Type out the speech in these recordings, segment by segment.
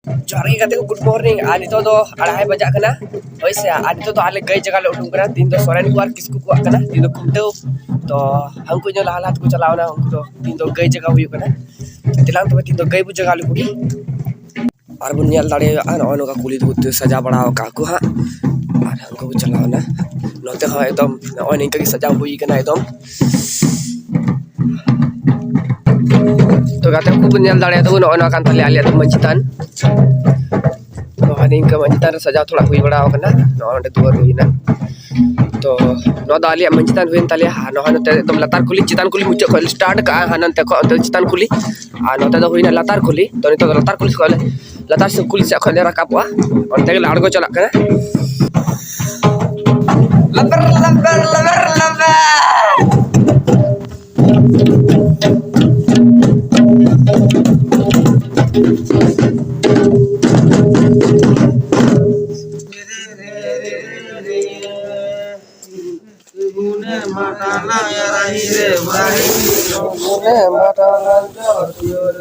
जोहार गे गाते को गुड मॉर्निंग आ नितो दो 2:30 बजा कना होय से आ नितो तो आले गई जगह ले उडुंग कना दिन दो सोरेन को आर किसकु को कना दिन दो खुंटो तो हमको जो लाला को चलावना हमको तो दिन दो गई जगह हुई कना तिलांग तो दिन दो गई बु जगह ले कुड़ी और बुन नेल दाड़े आन ओनो का कुली तो सजा बड़ा का को हा और हमको चलावना नोते हा एकदम ओन इनका की सजा हुई कना एकदम तो गाते को नेल दाड़े तो ओनो कान तले आले तो मंचितान तो हानि इनका मंचितान सजा थोड़ा हुई बड़ा कना नोंडे दुवर हुईना तो नो दालिया मंचितान हुइन ताले हा नो हनते एकदम लतार कुली चितान कुली मुचे खोल स्टार्ट का हनते को चितान कुली आ नोते दो हुइना लतार कुली तो नितो लतार कुली खोले लतार से कुली से खोले रकाबवा और तेगे लाड़गो चला कना लबर लबर लबर लबर matala ya rahire bahire matala jor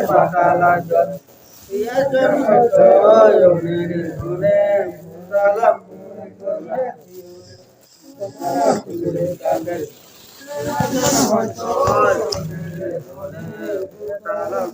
matala jor ya jor yo nire dalam dalam